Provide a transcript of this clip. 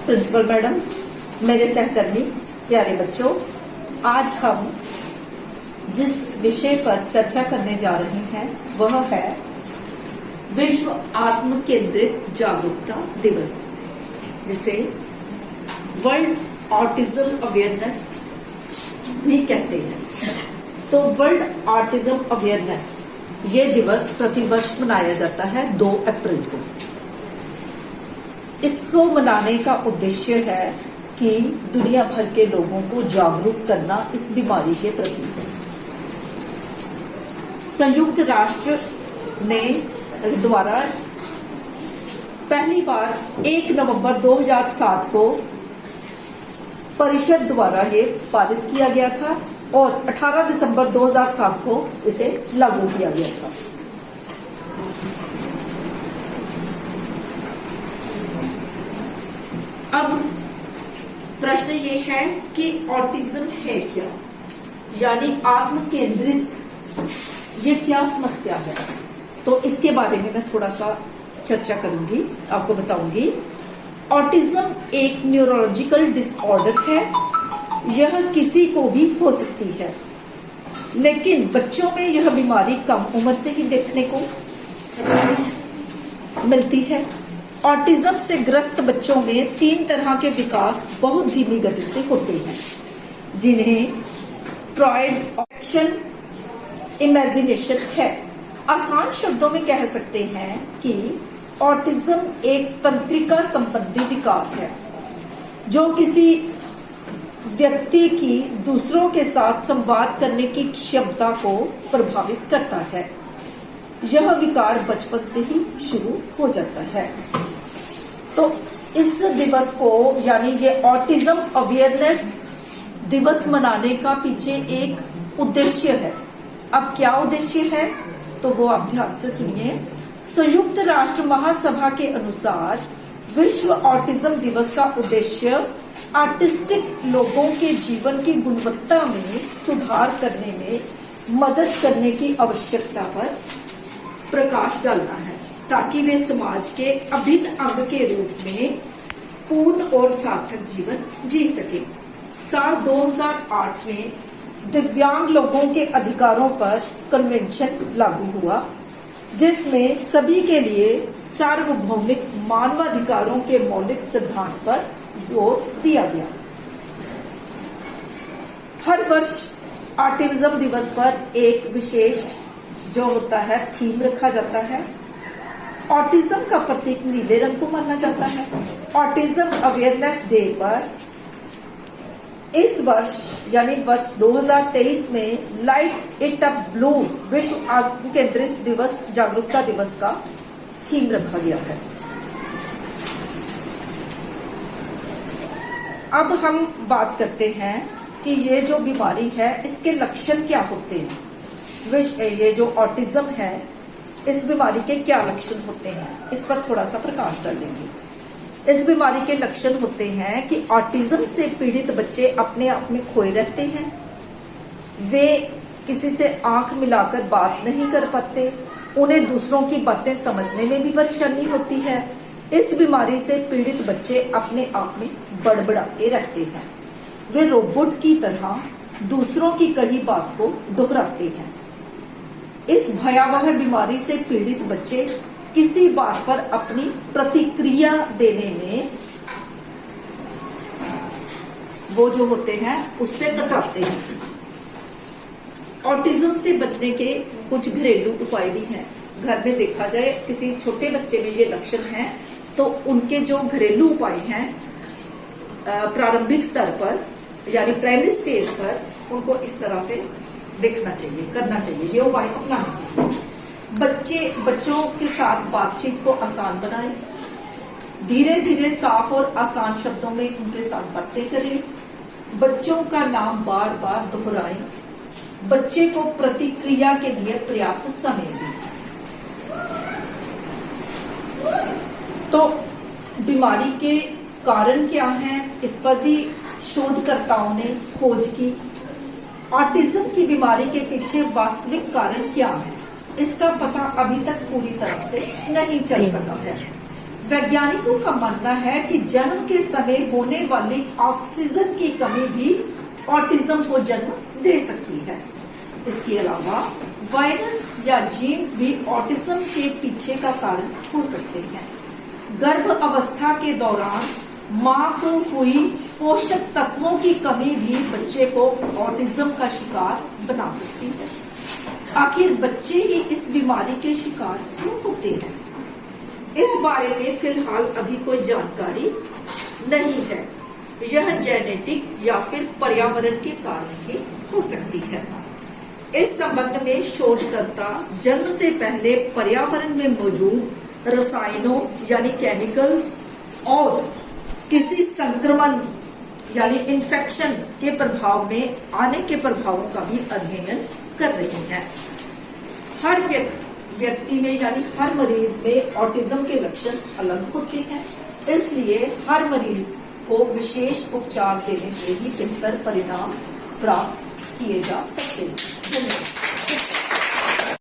Principal madam, मेरे सहकर्मी, प्यारे बच्चों, आज हम जिस विषय पर चर्चा करने जा रहे हैं वह है विश्व आत्म केंद्रित जागरूकता दिवस, जिसे वर्ल्ड ऑटिज्म अवेयरनेस भी कहते हैं। तो वर्ल्ड ऑटिज्म अवेयरनेस ये दिवस प्रतिवर्ष मनाया जाता है 2 अप्रैल को। इसको मनाने का उद्देश्य है कि दुनिया भर के लोगों को जागरूक करना इस बीमारी के प्रति। संयुक्त राष्ट्र ने द्वारा पहली बार 1 नवंबर 2007 को परिषद द्वारा ये पारित किया गया था और 18 दिसंबर 2007 को इसे लागू किया गया था। अब प्रश्न ये है कि ऑटिज्म है क्या, यानी आत्म केंद्रित ये क्या समस्या है। तो इसके बारे में मैं थोड़ा सा चर्चा करूंगी, आपको बताऊंगी। ऑटिज्म एक न्यूरोलॉजिकल डिसऑर्डर है। यह किसी को भी हो सकती है, लेकिन बच्चों में यह बीमारी कम उम्र से ही देखने को मिलती है। ऑटिज्म से ग्रस्त बच्चों में 3 तरह के विकास बहुत धीमी गति से होते हैं, जिन्हें ट्रायड एक्शन इमेजिनेशन है। आसान शब्दों में कह सकते हैं कि ऑटिज्म एक तंत्रिका संबंधी विकार है जो किसी व्यक्ति की दूसरों के साथ संवाद करने की क्षमता को प्रभावित करता है। यह विकार बचपन से ही शुरू हो जाता है। तो इस दिवस को, यानी ये ऑटिज्म अवेयरनेस दिवस मनाने का पीछे एक उद्देश्य है। अब क्या उद्देश्य है तो वो आप ध्यान से सुनिए। संयुक्त राष्ट्र महासभा के अनुसार विश्व ऑटिज्म दिवस का उद्देश्य ऑटिस्टिक लोगों के जीवन की गुणवत्ता में सुधार करने में मदद करने की आवश्यकता पर प्रकाश डालना है, ताकि वे समाज के अभिन्न अंग के रूप में पूर्ण और सार्थक जीवन जी सके। साल 2008 में दिव्यांग लोगों के अधिकारों पर कन्वेंशन लागू हुआ, जिसमें सभी के लिए सार्वभौमिक मानवाधिकारों के मौलिक सिद्धांत पर जोर दिया गया। हर वर्ष ऑटिज्म दिवस पर एक विशेष जो होता है थीम रखा जाता है। ऑटिज्म का प्रतीक नीले रंग को माना जाता है। ऑटिज्म अवेयरनेस डे पर इस वर्ष यानी वर्ष 2023 में लाइट इट अप ब्लू विश्व आत्म केंद्रित दिवस जागरूकता दिवस का थीम रखा गया है। अब हम बात करते हैं कि ये जो बीमारी है इसके लक्षण क्या होते हैं। ये जो ऑटिज्म है इस बीमारी के क्या लक्षण होते हैं, इस पर थोड़ा सा प्रकाश डालेंगे। इस बीमारी के लक्षण होते हैं कि ऑटिज्म से पीड़ित बच्चे अपने आप में खोए रहते हैं। वे किसी से आंख मिलाकर बात नहीं कर पाते। उन्हें दूसरों की बातें समझने में भी परेशानी होती है। इस बीमारी से पीड़ित बच्चे अपने आप में बड़बड़ाते रहते हैं। वे रोबोट की तरह दूसरों की कही बात को दोहराते हैं। इस भयावह बीमारी से पीड़ित बच्चे किसी बात पर अपनी प्रतिक्रिया देने में वो जो होते हैं उससे कतराते हैं। ऑटिज्म से बचने के कुछ घरेलू उपाय भी हैं। घर में देखा जाए किसी छोटे बच्चे में ये लक्षण हैं तो उनके जो घरेलू उपाय हैं प्रारंभिक स्तर पर यानी प्राइमरी स्टेज पर उनको इस तरह से देखना चाहिए, करना चाहिए, ये उपाय अपनाना चाहिए। बच्चों के साथ बातचीत को आसान बनाएं। धीरे धीरे साफ और आसान शब्दों में उनके साथ बातें करें। बच्चों का नाम बार बार दोहराएं। बच्चे को प्रतिक्रिया के लिए पर्याप्त समय दें। तो बीमारी के कारण क्या हैं, इस पर भी शोधकर्ताओं ने खोज की। ऑटिज्म की बीमारी के पीछे वास्तविक कारण क्या है, इसका पता अभी तक पूरी तरह से नहीं चल सका है। वैज्ञानिकों का मानना है कि जन्म के समय होने वाली ऑक्सीजन की कमी भी ऑटिज्म को जन्म दे सकती है। इसके अलावा वायरस या जीन्स भी ऑटिज्म के पीछे का कारण हो सकते हैं। गर्भ अवस्था के दौरान मां को हुई पोषक तत्वों की कमी भी बच्चे को ऑटिज्म का शिकार बना सकती है। आखिर बच्चे ही इस बीमारी के शिकार क्यों होते हैं? इस बारे में फिलहाल अभी कोई जानकारी नहीं है। यह जेनेटिक या फिर पर्यावरण के कारण ही हो सकती है। इस संबंध में शोधकर्ता जन्म से पहले पर्यावरण में मौजूद रसायनों यानी केमिकल्स और किसी संक्रमण यानी इन्फेक्शन के प्रभाव में आने के प्रभावों का भी अध्ययन कर रहे हैं। हर व्यक्ति में यानी हर मरीज में ऑटिज्म के लक्षण अलग होते हैं, इसलिए हर मरीज को विशेष उपचार देने से ही बेहतर परिणाम प्राप्त किए जा सकते हैं।